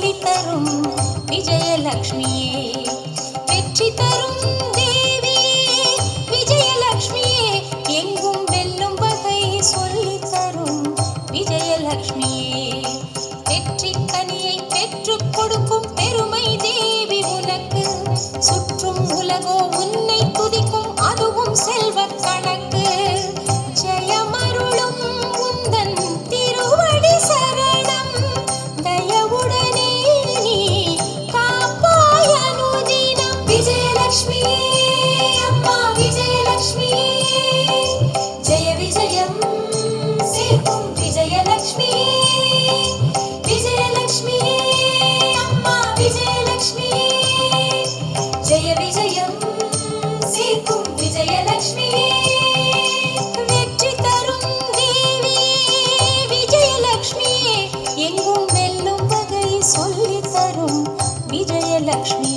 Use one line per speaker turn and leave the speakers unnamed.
சொல்லி தரும் விஜயலட்சுமியே, வெற்றி தரும் தேவியே விஜயலட்சுமியே, எங்கும் வெல்லும் வகை சொல்லி தரும் விஜயலட்சுமியே, வெற்றி கனியை பெற்றுக் கொடுக்கும் பெருமை தேவி உனக்கு, சுற்றும் உலகோ உன்னை துதிக்கும் அதுவும் செல்வ கணக்கு, ஜெயமருளும் உந்தன் திருவடி சரணம், தயவுடனே நீ காப்பாய் அனுதினம். விஜயலட்சுமியே அம்மா விஜயலட்சுமியே, ஜெய விஜயம் சேர்க்கும் விஜயலட்சுமியே, விஜயலட்சுமியே அம்மா விஜயலட்சுமியே, ஜெய விஜயம் சேர்க்கும் விஜயலட்சுமியே, வெற்றி தரும் தேவியே விஜயலட்சுமியே, எங்கும் வெல்லும் வகை சொல்லி தரும் விஜயலட்சுமி.